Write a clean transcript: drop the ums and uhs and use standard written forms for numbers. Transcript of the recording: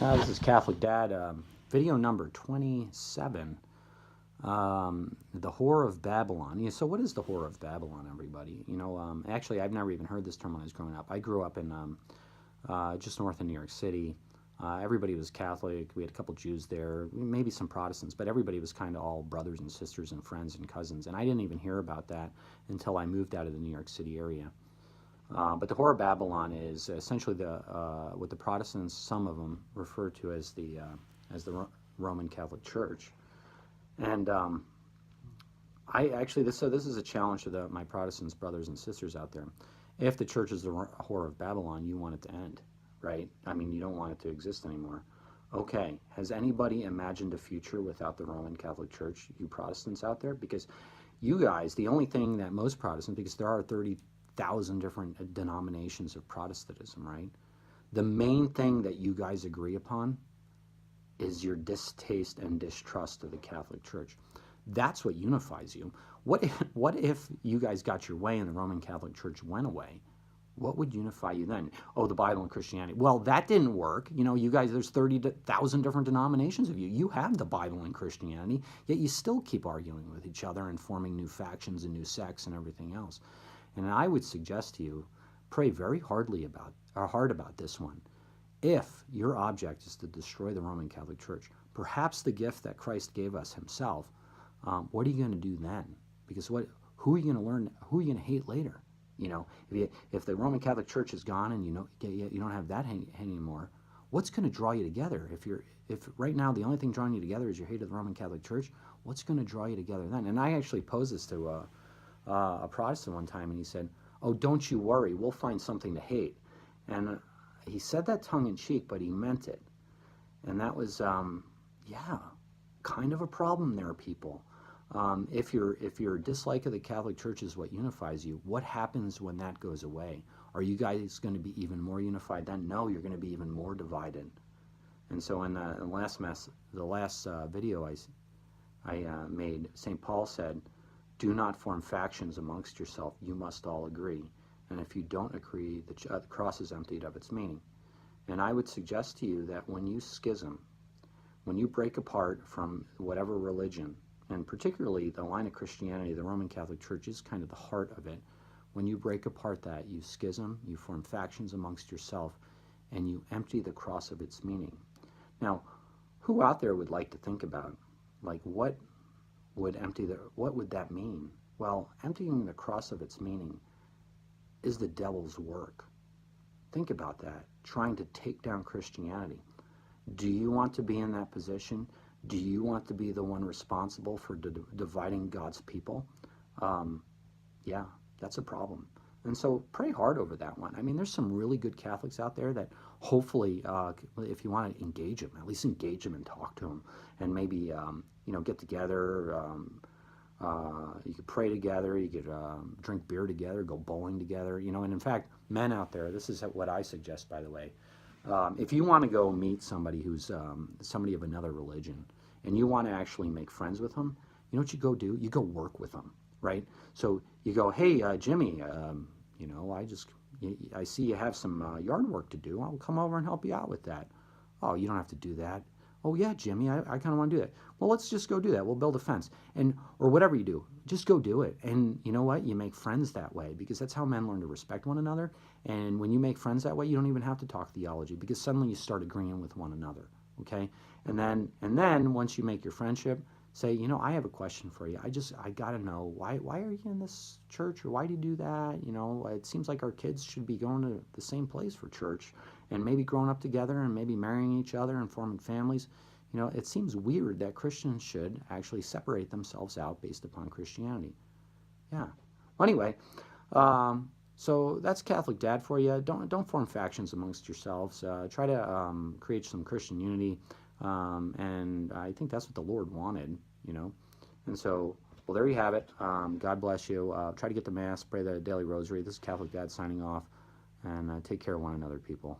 This is Catholic Dad, video number 27, the Whore of Babylon. Yeah, so what is the Whore of Babylon, everybody? Actually, I've never even heard this term when I was growing up. I grew up in just north of New York City. Everybody was Catholic. We had a couple Jews there, maybe some Protestants, but everybody was kind of all brothers and sisters and friends and cousins. And I didn't even hear about that until I moved out of the New York City area. But the Whore of Babylon is essentially what the Protestants, some of them, refer to as the Roman Catholic Church. And I actually, this is a challenge to my Protestants brothers and sisters out there. If the church is the Whore of Babylon, you want it to end, right? I mean, you don't want it to exist anymore. Okay, has anybody imagined a future without the Roman Catholic Church, you Protestants out there? Because you guys, the only thing that most Protestants, because there are 30,000 different denominations of Protestantism, right? The main thing that you guys agree upon is your distaste and distrust of the Catholic Church. That's what unifies you. What if you guys got your way and the Roman Catholic Church went away? What would unify you then? Oh, the Bible and Christianity. Well, that didn't work. You know, you guys, there's 30,000 different denominations of you. You have the Bible and Christianity, yet you still keep arguing with each other and forming new factions and new sects and everything else. And I would suggest to you, pray very hard about this one. If your object is to destroy the Roman Catholic Church, perhaps the gift that Christ gave us himself, what are you going to do then? Because who are you going to learn? Who are you going to hate later? You know, if the Roman Catholic Church is gone and you don't have that anymore, what's going to draw you together? If right now the only thing drawing you together is your hate of the Roman Catholic Church, what's going to draw you together then? And I actually posed this to a Protestant one time, and he said, "Oh, don't you worry, we'll find something to hate." And he said that tongue in cheek, but he meant it. And that was, yeah, kind of a problem there, people. If your dislike of the Catholic Church is what unifies you, what happens when that goes away? Are you guys going to be even more unified then? No, you're going to be even more divided. And so in the last video I made, St. Paul said, "Do not form factions amongst yourself. You must all agree. And if you don't agree, the cross is emptied of its meaning." And I would suggest to you that when you schism, when you break apart from whatever religion, and particularly the line of Christianity, the Roman Catholic Church is kind of the heart of it. When you break apart that, you schism, you form factions amongst yourself, and you empty the cross of its meaning. Now, who out there would like to think about, like, what would that mean? Well, emptying the cross of its meaning is the devil's work. Think about that, trying to take down Christianity. Do you want to be in that position? Do you want to be the one responsible for dividing God's people? Yeah, that's a problem. And so pray hard over that one. I mean, there's some really good Catholics out there that hopefully, if you want to engage them, at least engage them and talk to them, and maybe get together. You could pray together. You could drink beer together, go bowling together. And in fact, men out there, this is what I suggest, by the way. If you want to go meet somebody who's somebody of another religion, and you want to actually make friends with them, you know what you go do? You go work with them, right? So you go, "Hey, Jimmy, I see you have some yard work to do. I'll come over and help you out with that." "Oh, you don't have to do that." "Oh yeah, Jimmy, I kind of want to do that." "Well, let's just go do that. We'll build a fence." Or whatever you do, just go do it. And you know what? You make friends that way, because that's how men learn to respect one another. And when you make friends that way, you don't even have to talk theology, because suddenly you start agreeing with one another. Okay? And then once you make your friendship, say, "I have a question for you. I got to know, why are you in this church, or why do you do that? It seems like our kids should be going to the same place for church, and maybe growing up together, and maybe marrying each other and forming families. It seems weird that Christians should actually separate themselves out based upon Christianity." Yeah. Well, anyway, so that's Catholic Dad for you. Don't form factions amongst yourselves. Try to create some Christian unity, and I think that's what the Lord wanted. And so, well, there you have it. God bless you. Try to get the Mass, pray the daily rosary. This is Catholic Dad signing off, and take care of one another, people.